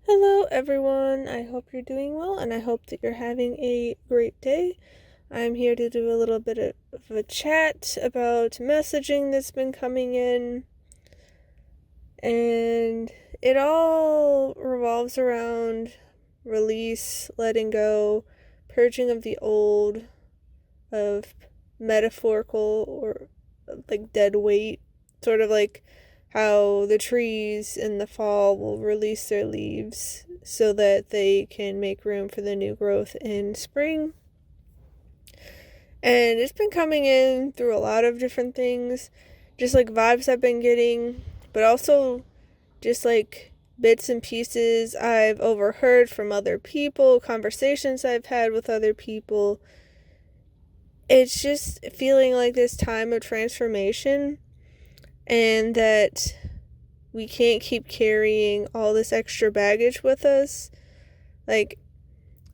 Hello, everyone. I hope you're doing well, and I hope that you're having a great day. I'm here to do a little bit of a chat about messaging that's been coming in, and it all revolves around release, letting go, purging of the old, of metaphorical or like dead weight, sort of like how the trees in the fall will release their leaves so that they can make room for the new growth in spring. And it's been coming in through a lot of different things, just like vibes I've been getting, but also just like bits and pieces I've overheard from other people, conversations I've had with other people. It's just feeling like this time of transformation, and that we can't keep carrying all this extra baggage with us. Like,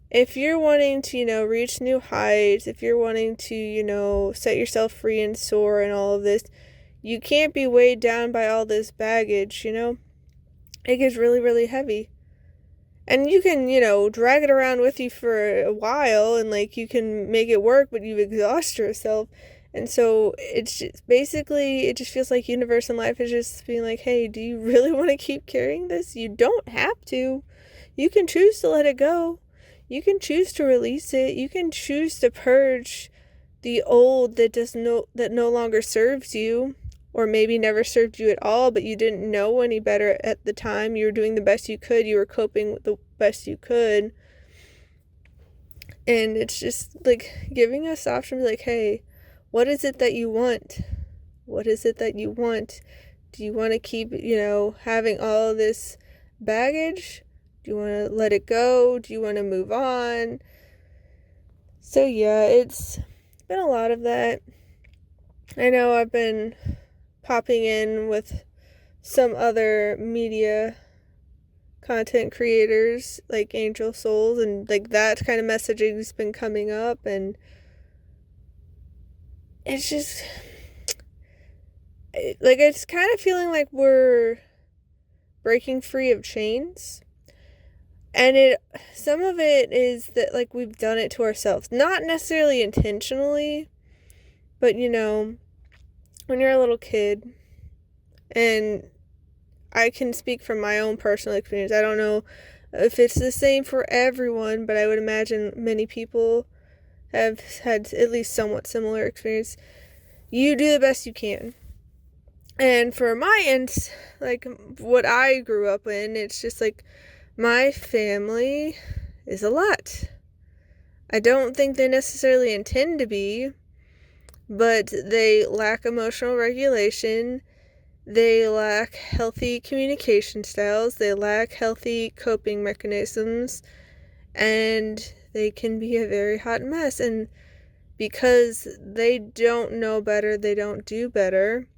if you're wanting to, reach new heights, if you're wanting to, set yourself free and soar and all of this, you can't be weighed down by all this baggage. It gets really, really heavy. And you can, drag it around with you for a while and, like, you can make it work, but you exhaust yourself. And so it's just basically, it just feels like universe and life is just being like, hey, do you really want to keep carrying this? You don't have to. You can choose to let it go. You can choose to release it. You can choose to purge the old that no longer serves you, or maybe never served you at all, but you didn't know any better at the time. You were doing the best you could. You were coping with the best you could. And it's just like giving us the option to be like, hey, what is it that you want? What is it that you want? Do you want to keep, having all of this baggage? Do you want to let it go? Do you want to move on? So yeah, it's been a lot of that. I know I've been popping in with some other media content creators like Angel Souls, and like that kind of messaging's been coming up, and it's just like it's kind of feeling like we're breaking free of chains. And some of it is that like we've done it to ourselves, not necessarily intentionally, but when you're a little kid, and I can speak from my own personal experience. I don't know if it's the same for everyone, but I would imagine many people have had at least somewhat similar experience. You do the best you can. And for my end, like what I grew up in, it's just like my family is a lot. I don't think they necessarily intend to be, but they lack emotional regulation. They lack healthy communication styles. They lack healthy coping mechanisms. And they can be a very hot mess. And because they don't know better, they don't do better.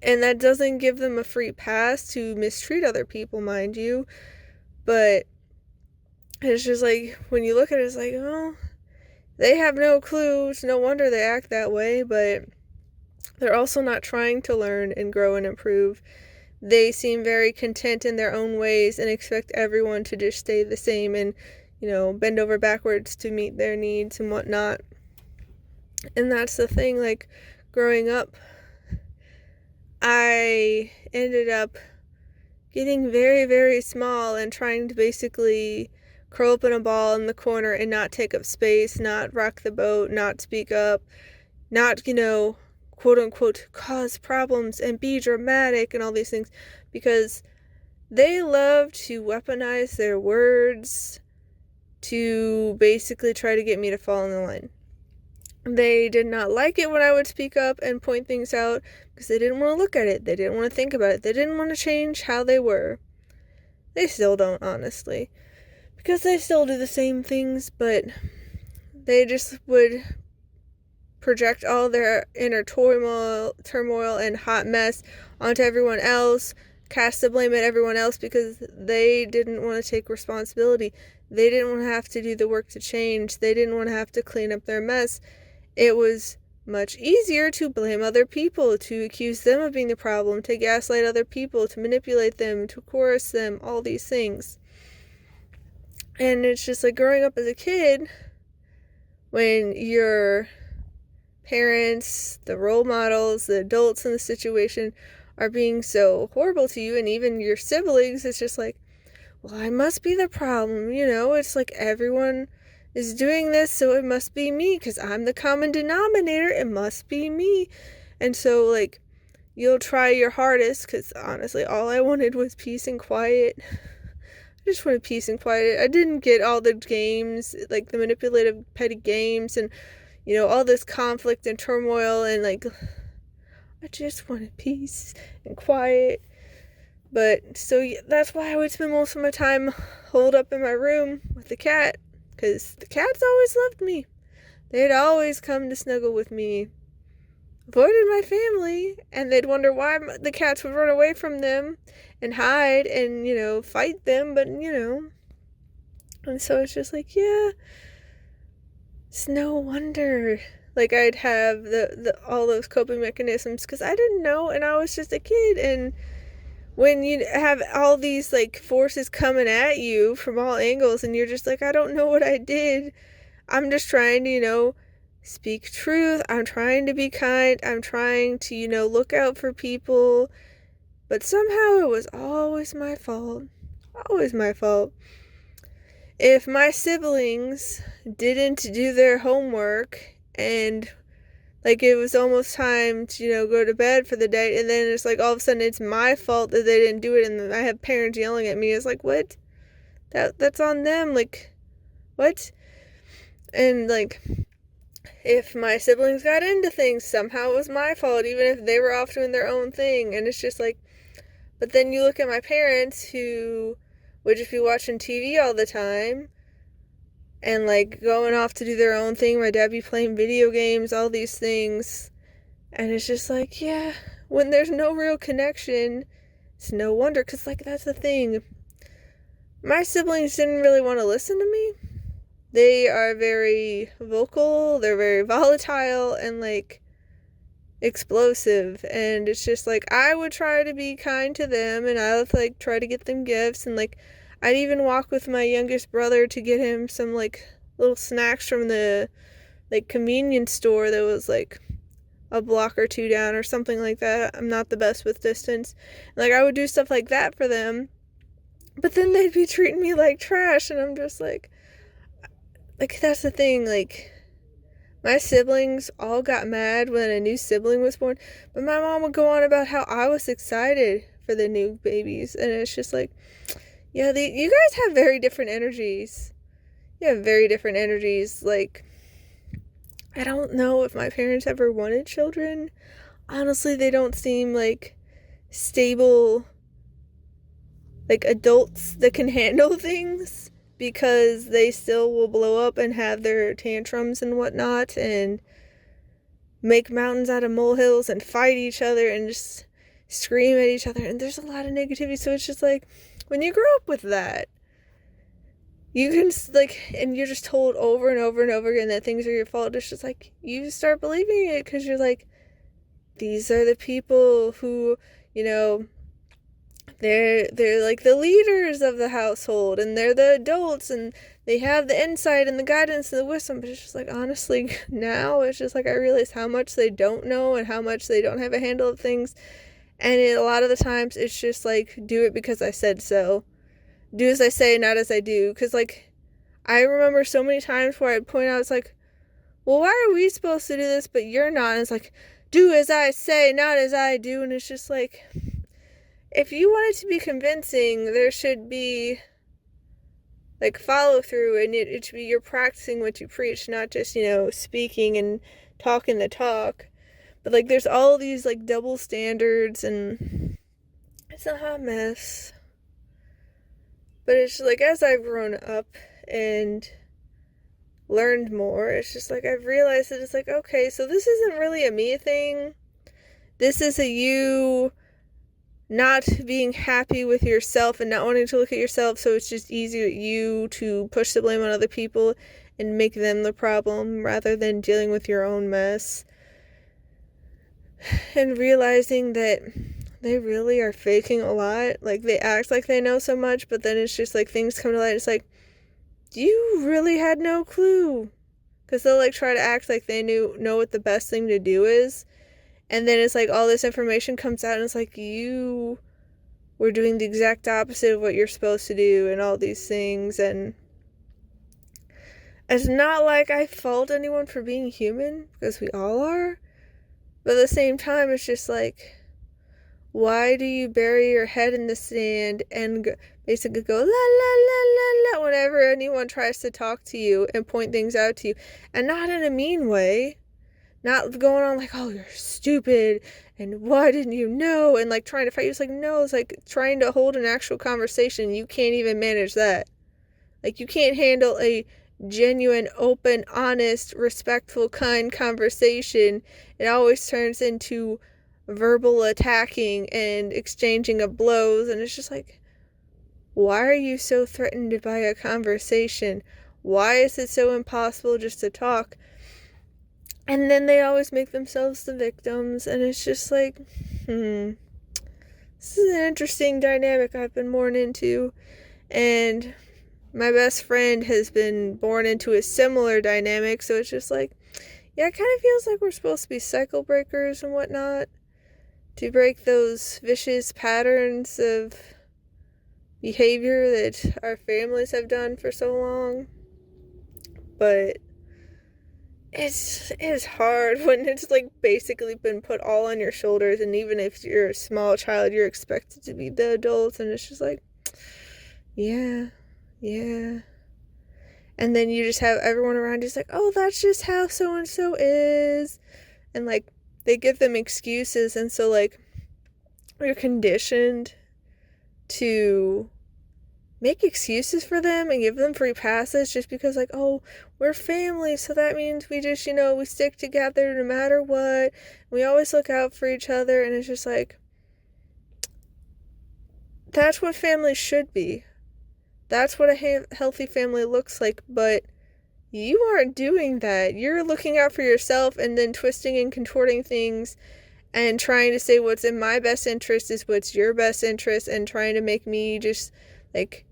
And that doesn't give them a free pass to mistreat other people, mind you. But it's just like, when you look at it, it's like, oh, they have no clue. It's no wonder they act that way. But they're also not trying to learn and grow and improve. They seem very content in their own ways and expect everyone to just stay the same and, bend over backwards to meet their needs and whatnot. And that's the thing, like, growing up, I ended up getting very, very small and trying to basically curl up in a ball in the corner and not take up space, not rock the boat, not speak up, not, quote unquote, cause problems and be dramatic and all these things, because they love to weaponize their words to basically try to get me to fall in the line. They did not like it when I would speak up and point things out because they didn't want to look at it. They didn't want to think about it. They didn't want to change how they were. They still don't, honestly, because they still do the same things, but they just would project all their inner turmoil and hot mess onto everyone else, cast the blame at everyone else because they didn't want to take responsibility. They didn't want to have to do the work to change. They didn't want to have to clean up their mess. It was much easier to blame other people, to accuse them of being the problem, to gaslight other people, to manipulate them, to coerce them, all these things. And it's just like growing up as a kid, when your parents, the role models, the adults in the situation are being so horrible to you, and even your siblings, it's just like, well, I must be the problem, it's like everyone is doing this, so it must be me, because I'm the common denominator, it must be me. And so, like, you'll try your hardest, because honestly, all I wanted was peace and quiet. I just wanted peace and quiet. I didn't get all the games, like the manipulative, petty games, and, all this conflict and turmoil, and, like, I just wanted peace and quiet. But, so, that's why I would spend most of my time holed up in my room with the cat. Because the cats always loved me. They'd always come to snuggle with me. Avoided my family. And they'd wonder why the cats would run away from them and hide and, fight them. But, And so it's just like, yeah, it's no wonder. Like, I'd have the all those coping mechanisms. Because I didn't know, and I was just a kid. And when you have all these, like, forces coming at you from all angles, and you're just like, I don't know what I did. I'm just trying to, speak truth. I'm trying to be kind. I'm trying to, look out for people. But somehow it was always my fault. Always my fault. If my siblings didn't do their homework and, like, it was almost time to, go to bed for the day, and then it's like all of a sudden it's my fault that they didn't do it, and I have parents yelling at me. It's like, what? That's on them. Like, what? And, like, if my siblings got into things, somehow it was my fault, even if they were off doing their own thing. And it's just like, but then you look at my parents who would just be watching TV all the time, and, like, going off to do their own thing. My dad be playing video games, all these things. And it's just like, yeah, when there's no real connection, it's no wonder. Because, like, that's the thing. My siblings didn't really want to listen to me. They are very vocal. They're very volatile and, like, explosive. And it's just like, I would try to be kind to them, and I would, like, try to get them gifts, and, like, I'd even walk with my youngest brother to get him some, like, little snacks from the, like, convenience store that was, like, a block or two down or something like that. I'm not the best with distance. Like, I would do stuff like that for them, but then they'd be treating me like trash, and I'm just like, that's the thing. Like, my siblings all got mad when a new sibling was born, but my mom would go on about how I was excited for the new babies, and it's just like, yeah, you guys have very different energies. You have very different energies. Like, I don't know if my parents ever wanted children. Honestly, they don't seem like stable, like, adults that can handle things, because they still will blow up and have their tantrums and whatnot, and make mountains out of molehills and fight each other and just scream at each other. And there's a lot of negativity. So it's just like, when you grow up with that, you can, like, and you're just told over and over and over again that things are your fault. It's just like, you start believing it, because you're like, these are the people who, they're like the leaders of the household, and they're the adults, and they have the insight and the guidance and the wisdom. But it's just like, honestly, now it's just like, I realize how much they don't know and how much they don't have a handle of things. And a lot of the times it's just like, do it because I said so. Do as I say, not as I do. Because, like, I remember so many times where I'd point out, it's like, well, why are we supposed to do this, but you're not? And it's like, do as I say, not as I do. And it's just like, if you want it to be convincing, there should be, like, follow through, and it should be, you're practicing what you preach, not just, speaking and talking the talk. But, like, there's all these, like, double standards, and it's a hot mess. But it's just like, as I've grown up and learned more, it's just like, I've realized that it's like, okay, so this isn't really a me thing. This is a you not being happy with yourself and not wanting to look at yourself, so it's just easier you to push the blame on other people and make them the problem rather than dealing with your own mess. and realizing that they really are faking a lot. Like, they act like they know so much, but then it's just like things come to light. It's like, you really had no clue. Because they'll like try to act like they know what the best thing to do is. And then it's like all this information comes out and it's like, you were doing the exact opposite of what you're supposed to do and all these things. And it's not like I fault anyone for being human, because we all are. But at the same time, it's just like, why do you bury your head in the sand and basically go la la la la la whenever anyone tries to talk to you and point things out to you? And not in a mean way. Not going on like, oh, you're stupid, and why didn't you know? And like trying to fight you. It's like, no, it's like trying to hold an actual conversation. You can't even manage that. Like, you can't handle a genuine, open, honest, respectful, kind conversation. It always turns into verbal attacking and exchanging of blows, and it's just like, why are you so threatened by a conversation? Why is it so impossible just to talk? And then they always make themselves the victims, and it's just like, this is an interesting dynamic I've been born into, and my best friend has been born into a similar dynamic, so it's just like, yeah, it kind of feels like we're supposed to be cycle breakers and whatnot, to break those vicious patterns of behavior that our families have done for so long. But it's hard when it's like basically been put all on your shoulders, and even if you're a small child, you're expected to be the adults, and it's just like, yeah. And then you just have everyone around you's like, oh, that's just how so and so is, and like they give them excuses, and so like you're conditioned to make excuses for them and give them free passes just because, like, oh, we're family, so that means we just, we stick together no matter what. We always look out for each other, and it's just like, that's what family should be. That's what a healthy family looks like, but you aren't doing that. You're looking out for yourself and then twisting and contorting things and trying to say what's in my best interest is what's your best interest, and trying to make me just, like,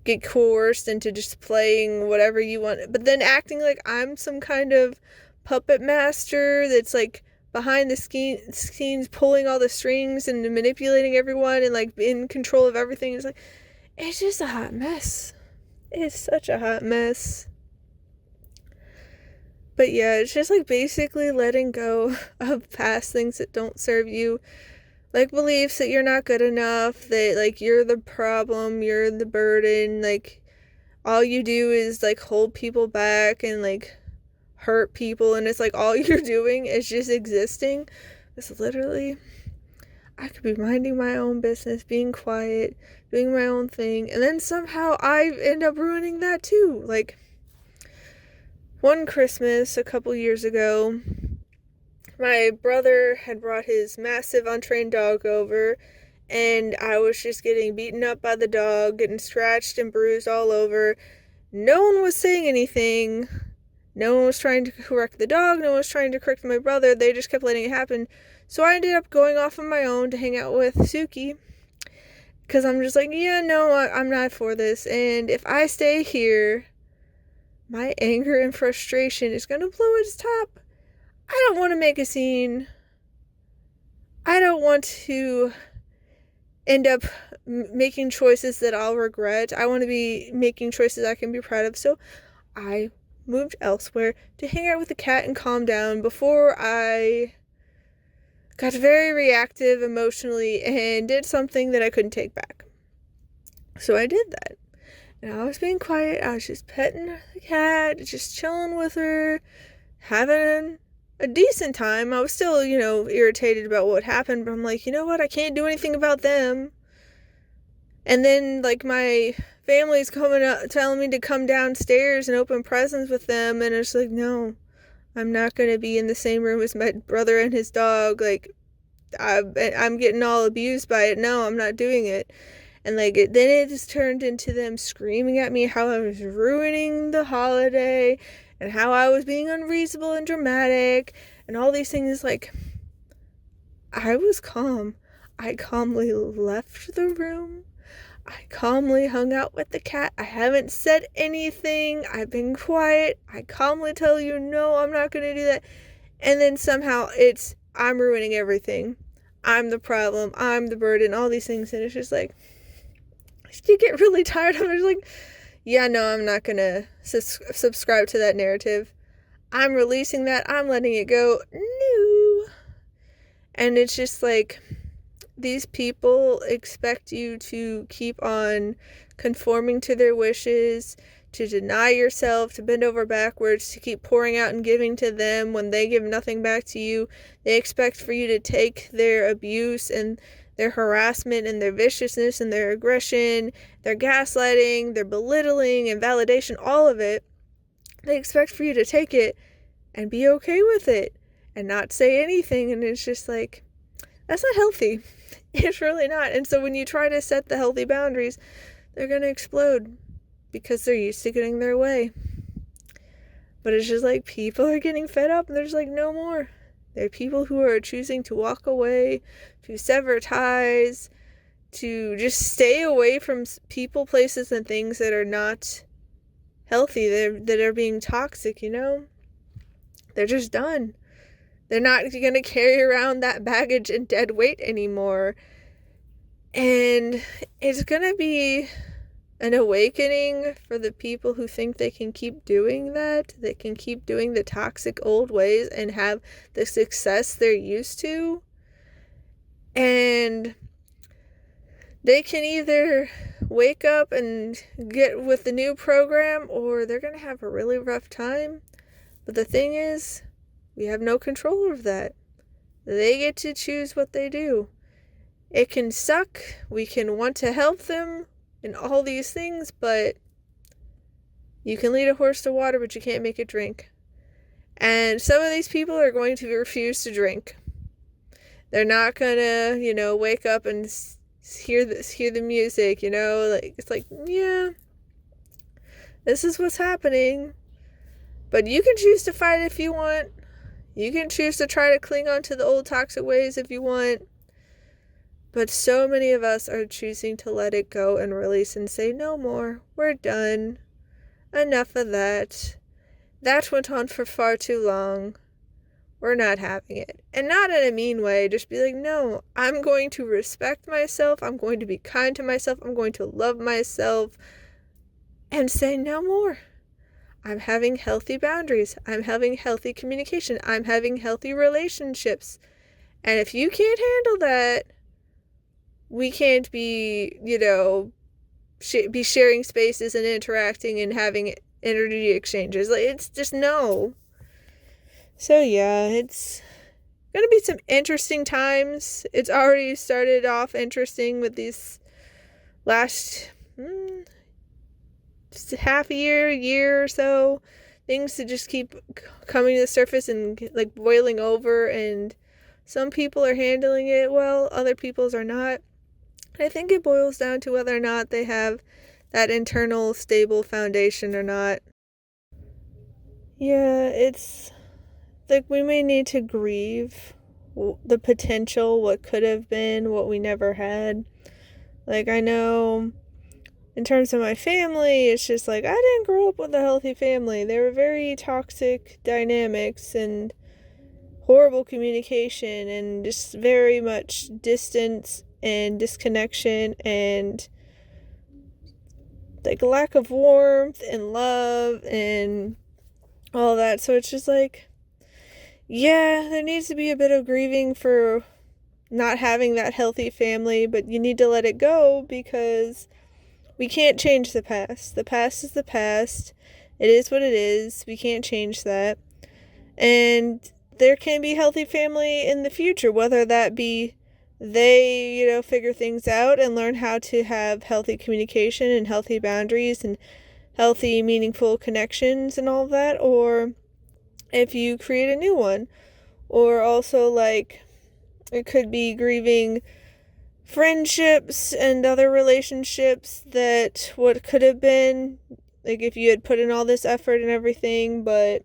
get coerced into just playing whatever you want, but then acting like I'm some kind of puppet master that's, like, behind the scenes pulling all the strings and manipulating everyone and, like, in control of everything. It's like, it's just a hot mess. It's such a hot mess. But yeah, it's just like basically letting go of past things that don't serve you. Like beliefs that you're not good enough, that like you're the problem, you're the burden, like all you do is like hold people back and like hurt people, and it's like all you're doing is just existing. It's literally, I could be minding my own business, being quiet, doing my own thing, and then somehow I end up ruining that too. Like, one Christmas a couple years ago, my brother had brought his massive untrained dog over, and I was just getting beaten up by the dog, getting scratched and bruised all over. No one was saying anything. No one was trying to correct the dog. No one was trying to correct my brother. They just kept letting it happen. So I ended up going off on my own to hang out with Suki, because I'm just like, yeah, no, I'm not for this. And if I stay here, my anger and frustration is going to blow its top. I don't want to make a scene. I don't want to end up making choices that I'll regret. I want to be making choices I can be proud of. So I moved elsewhere to hang out with the cat and calm down before I got very reactive emotionally and did something that I couldn't take back. So I did that. And I was being quiet. I was just petting the cat, just chilling with her, having a decent time. I was still, irritated about what happened, but I'm like, you know what? I can't do anything about them. And then, like, my family's coming up, telling me to come downstairs and open presents with them, and it's like, no, I'm not going to be in the same room as my brother and his dog. Like, I'm getting all abused by it. No, I'm not doing it. And, like, then it just turned into them screaming at me how I was ruining the holiday and how I was being unreasonable and dramatic and all these things. Like, I was calm. I calmly left the room. I calmly hung out with the cat. I haven't said anything. I've been quiet. I calmly tell you, no, I'm not going to do that. And then somehow I'm ruining everything. I'm the problem. I'm the burden. All these things. And it's just like, you get really tired of it. It's like, yeah, no, I'm not going to subscribe to that narrative. I'm releasing that. I'm letting it go. No. And it's just like, these people expect you to keep on conforming to their wishes, to deny yourself, to bend over backwards, to keep pouring out and giving to them when they give nothing back to you. They expect for you to take their abuse and their harassment and their viciousness and their aggression, their gaslighting, their belittling and validation, all of it. They expect for you to take it and be okay with it and not say anything. And it's just like, that's not healthy. It's really not. And so when you try to set the healthy boundaries, they're going to explode because they're used to getting their way. But it's just like, people are getting fed up and they're just like, no more. There are people who are choosing to walk away, to sever ties, to just stay away from people, places, and things that are not healthy, that are being toxic, you know? They're just done. They're not going to carry around that baggage and dead weight anymore. And it's going to be an awakening for the people who think they can keep doing that. They can keep doing the toxic old ways and have the success they're used to. And they can either wake up and get with the new program, or they're going to have a really rough time. But the thing is, we have no control over that. They get to choose what they do. It can suck. We can want to help them and all these things, but you can lead a horse to water, but you can't make it drink. And some of these people are going to refuse to drink. They're not gonna, wake up and hear the music, like, it's like, yeah, this is what's happening. But you can choose to fight if you want. You can choose to try to cling on to the old toxic ways if you want. But so many of us are choosing to let it go and release and say, no more. We're done. Enough of that. That went on for far too long. We're not having it. And not in a mean way. Just be like, no, I'm going to respect myself. I'm going to be kind to myself. I'm going to love myself. And say no more. I'm having healthy boundaries. I'm having healthy communication. I'm having healthy relationships. And if you can't handle that, we can't be, be sharing spaces and interacting and having energy exchanges. Like, it's just no. So yeah, it's going to be some interesting times. It's already started off interesting with these last just half a year or so, things to just keep coming to the surface and like boiling over, and some people are handling it well, other people's are not. I think it boils down to whether or not they have that internal stable foundation or not. Yeah, it's like we may need to grieve the potential, what could have been, what we never had. Like, I know in terms of my family, it's just like, I didn't grow up with a healthy family. They were very toxic dynamics and horrible communication and just very much distance and disconnection and like lack of warmth and love and all that. So it's just like, yeah, there needs to be a bit of grieving for not having that healthy family, but you need to let it go because we can't change the past. The past is the past. It is what it is. We can't change that. And there can be healthy family in the future, whether that be they, figure things out and learn how to have healthy communication and healthy boundaries and healthy, meaningful connections and all of that, or if you create a new one. Or also, like, it could be grieving friendships and other relationships that what could have been, like if you had put in all this effort and everything, but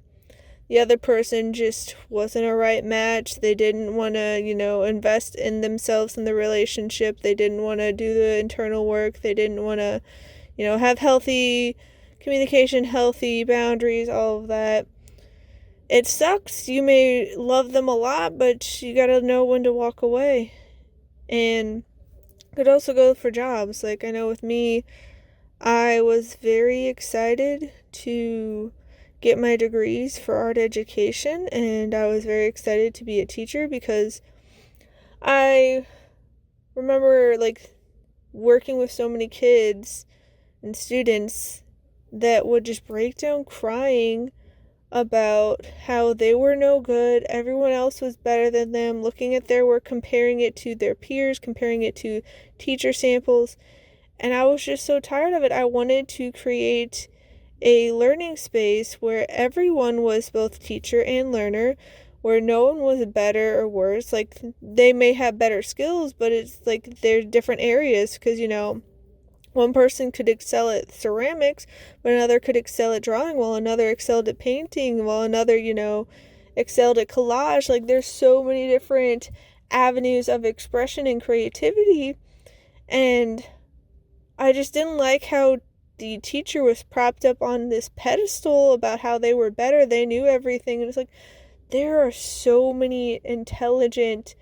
the other person just wasn't a right match. They didn't want to, invest in themselves in the relationship. They didn't want to do the internal work. They didn't want to, have healthy communication, healthy boundaries, all of that. It sucks. You may love them a lot, but you gotta know when to walk away. And it could also go for jobs. Like, I know with me, I was very excited to get my degrees for art education, and I was very excited to be a teacher because I remember, like, working with so many kids and students that would just break down crying about how they were no good, everyone else was better than them, looking at their work, comparing it to their peers, comparing it to teacher samples, and I was just so tired of it. I wanted to create a learning space where everyone was both teacher and learner, where no one was better or worse. Like, they may have better skills, but it's like they're different areas, because, one person could excel at ceramics, but another could excel at drawing, while another excelled at painting, while another, excelled at collage. Like, there's so many different avenues of expression and creativity, and I just didn't like how the teacher was propped up on this pedestal about how they were better, they knew everything, and it's like, there are so many intelligent,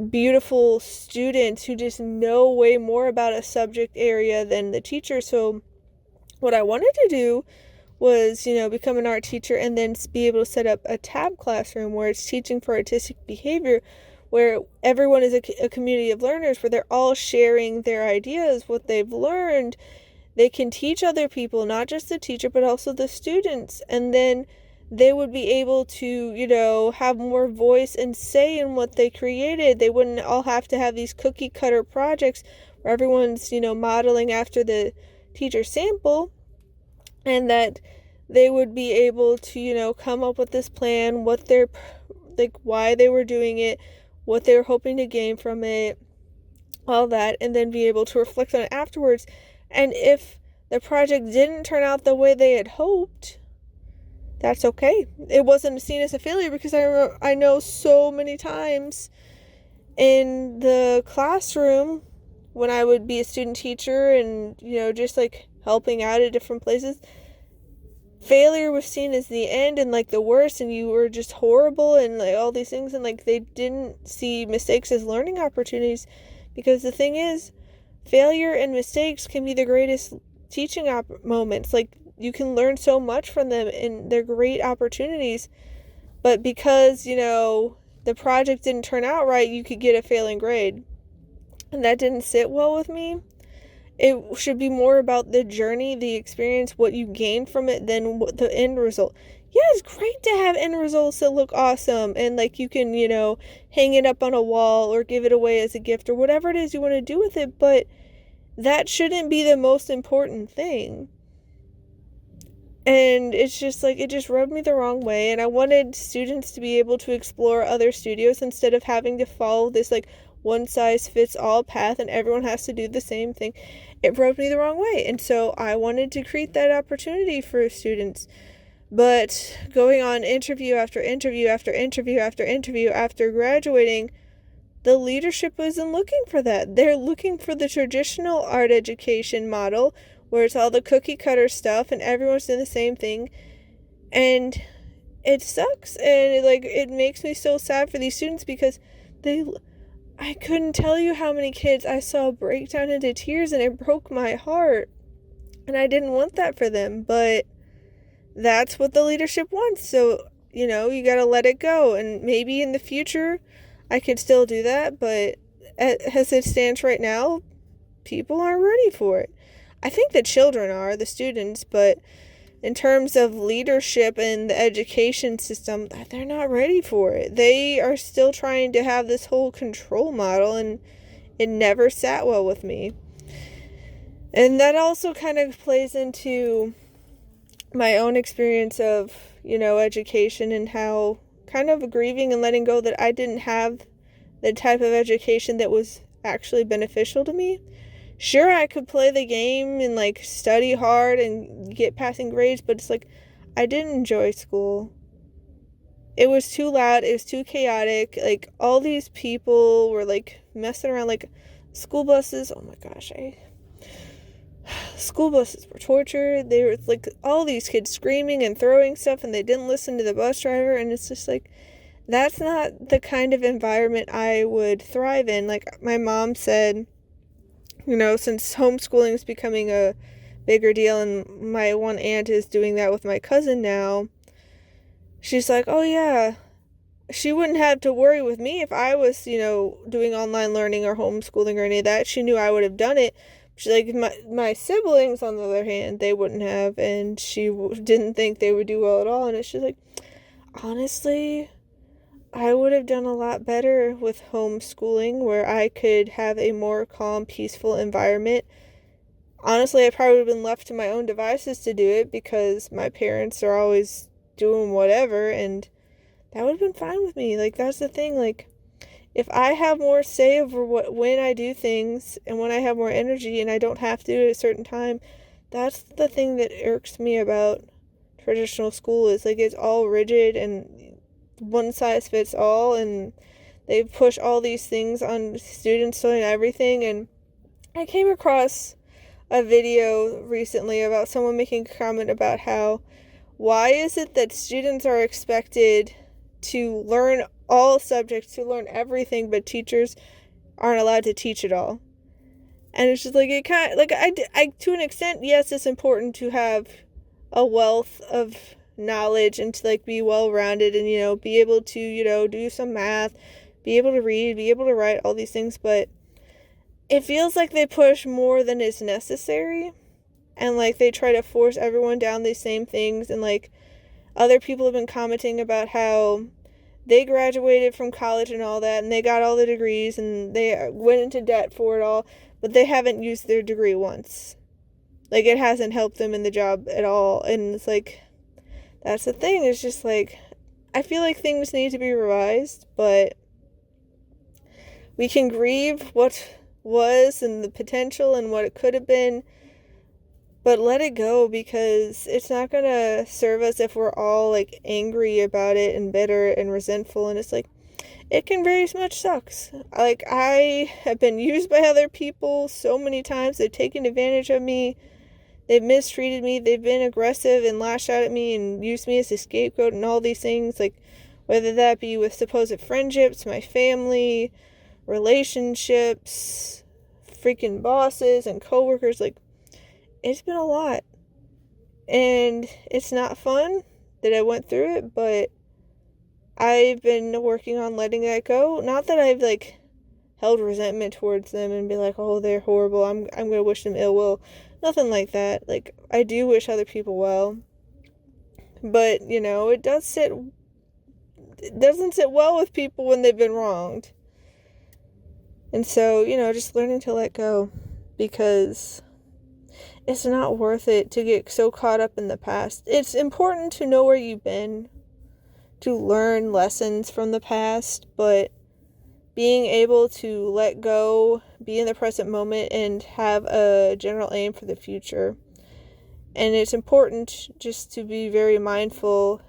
beautiful students who just know way more about a subject area than the teacher. So what I wanted to do was, become an art teacher and then be able to set up a tab classroom where it's teaching for artistic behavior, where everyone is a community of learners, where they're all sharing their ideas, what they've learned. They can teach other people, not just the teacher, but also the students. And then they would be able to, have more voice and say in what they created. They wouldn't all have to have these cookie cutter projects where everyone's, modeling after the teacher sample, and that they would be able to, come up with this plan, what they're, like, why they were doing it, what they were hoping to gain from it, all that, and then be able to reflect on it afterwards. And if the project didn't turn out the way they had hoped, that's okay. It wasn't seen as a failure, because I know so many times in the classroom when I would be a student teacher and, just like helping out at different places, failure was seen as the end and like the worst, and you were just horrible and like all these things, and like they didn't see mistakes as learning opportunities, because the thing is, failure and mistakes can be the greatest teaching moments. Like, you can learn so much from them, and they're great opportunities. But because, the project didn't turn out right, you could get a failing grade. And that didn't sit well with me. It should be more about the journey, the experience, what you gain from it, than what the end result. Yeah, it's great to have end results that look awesome, and like you can, hang it up on a wall or give it away as a gift or whatever it is you want to do with it, but that shouldn't be the most important thing. And it's just like, it just rubbed me the wrong way, and I wanted students to be able to explore other studios instead of having to follow this like one size fits all path and everyone has to do the same thing. It rubbed me the wrong way, and so I wanted to create that opportunity for students. But going on interview after interview after interview after interview after graduating, the leadership isn't looking for that. They're looking for the traditional art education model, where it's all the cookie cutter stuff and everyone's doing the same thing. And it sucks. And it makes me so sad for these students, because I couldn't tell you how many kids I saw break down into tears, and it broke my heart. And I didn't want that for them, but that's what the leadership wants. So, you gotta let it go. And maybe in the future I could still do that, but as it stands right now, people aren't ready for it. I think the children are, the students, but in terms of leadership and the education system, they're not ready for it. They are still trying to have this whole control model, and it never sat well with me. And that also kind of plays into my own experience of, education, and how kind of grieving and letting go that I didn't have the type of education that was actually beneficial to me. Sure, I could play the game and study hard and get passing grades, but it's I didn't enjoy school. it was too loud, it was too chaotic. Like, all these people were like messing around, like school buses. Oh my gosh, school buses were torture. They were like all these kids screaming and throwing stuff, and they didn't listen to the bus driver. And it's just like, that's not the kind of environment I would thrive in. Like, my mom said, since homeschooling is becoming a bigger deal, and my one aunt is doing that with my cousin now, she's like, oh yeah, she wouldn't have to worry with me if I was, doing online learning or homeschooling or any of that. She knew I would have done it. She's like, my siblings, on the other hand, they wouldn't have, and she didn't think they would do well at all. And it's just like, honestly, I would have done a lot better with homeschooling, where I could have a more calm, peaceful environment. Honestly, I probably would have been left to my own devices to do it, because my parents are always doing whatever, and that would have been fine with me. Like, that's the thing. Like, if I have more say over when I do things, and when I have more energy and I don't have to do it at a certain time, that's the thing that irks me about traditional school, is like, it's all rigid and one size fits all, and they push all these things on students doing everything. And I came across a video recently about someone making a comment about how, why is it that students are expected to learn all subjects, to learn everything, but teachers aren't allowed to teach it all? And it's just like, it kind of, like, I to an extent, yes, it's important to have a wealth of knowledge and to, like, be well-rounded and, be able to, do some math, be able to read, be able to write, all these things. But it feels like they push more than is necessary, and, like, they try to force everyone down these same things. And, like, other people have been commenting about how they graduated from college and all that, and they got all the degrees, and they went into debt for it all, but they haven't used their degree once. Like, it hasn't helped them in the job at all. And it's like, that's the thing. It's just like, I feel like things need to be revised, but we can grieve what was and the potential and what it could have been, but let it go, because it's not going to serve us if we're all, like, angry about it and bitter and resentful. And it's like, it can very much sucks. Like, I have been used by other people so many times. They've taken advantage of me. They've mistreated me. They've been aggressive and lashed out at me and used me as a scapegoat and all these things. Like, whether that be with supposed friendships, my family, relationships, freaking bosses and coworkers. Like, it's been a lot. And it's not fun that I went through it, but I've been working on letting that go. Not that I've, like, held resentment towards them and be like, oh, they're horrible, I'm going to wish them ill will. Nothing like that. Like, I do wish other people well. But, it doesn't sit well with people when they've been wronged. And so, just learning to let go, because it's not worth it to get so caught up in the past. It's important to know where you've been, to learn lessons from the past, but being able to let go, be in the present moment, and have a general aim for the future. And it's important just to be very mindful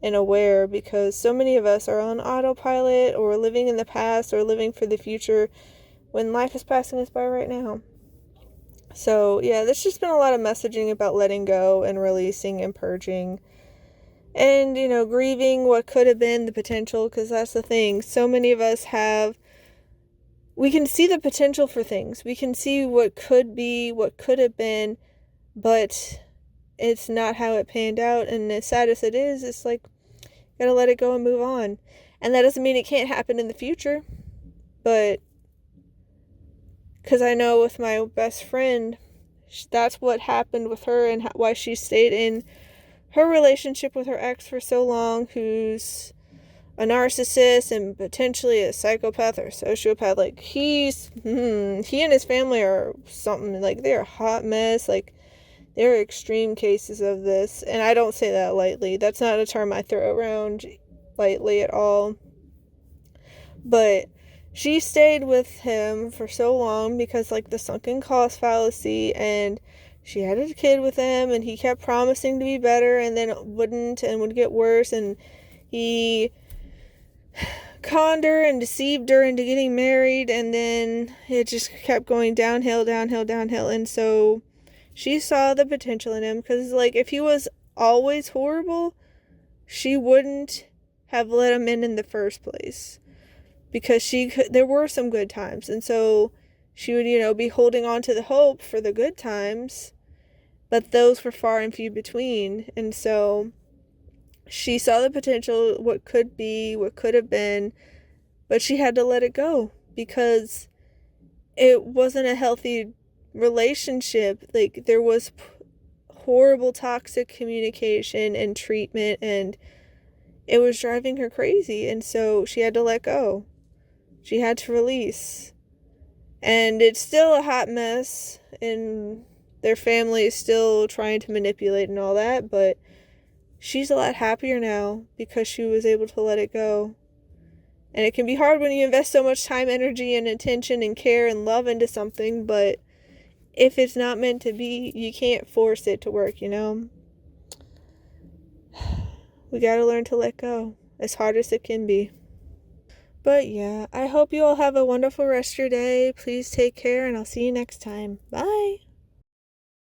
and aware, because so many of us are on autopilot, or living in the past, or living for the future, when life is passing us by right now. So, yeah, there's just been a lot of messaging about letting go and releasing and purging. And, grieving what could have been, the potential, because that's the thing. So many of us we can see the potential for things. We can see what could be, what could have been, but it's not how it panned out. And as sad as it is, it's like, gotta let it go and move on. And that doesn't mean it can't happen in the future, but because I know with my best friend, that's what happened with her, and why she stayed in her relationship with her ex for so long, who's a narcissist and potentially a psychopath or sociopath. Like, he and his family are something. Like, they're a hot mess. Like, there are extreme cases of this, and I don't say that lightly. That's not a term I throw around lightly at all. But she stayed with him for so long because, like, the sunken cost fallacy, and she had a kid with him, and he kept promising to be better, and then it wouldn't, and would get worse, and he conned her and deceived her into getting married, and then it just kept going downhill, downhill, downhill. And so she saw the potential in him, because, like, if he was always horrible, she wouldn't have let him in the first place, because there were some good times, and so she would, be holding on to the hope for the good times, but those were far and few between. And so she saw the potential, what could be, what could have been, but she had to let it go, because it wasn't a healthy relationship. Like, there was horrible toxic communication and treatment, and it was driving her crazy. And so she had to let go. She had to release. And it's still a hot mess, and their family is still trying to manipulate and all that, but she's a lot happier now because she was able to let it go. And it can be hard when you invest so much time, energy, and attention and care and love into something, but if it's not meant to be, you can't force it to work, We gotta learn to let go, as hard as it can be. But yeah, I hope you all have a wonderful rest of your day. Please take care, and I'll see you next time. Bye.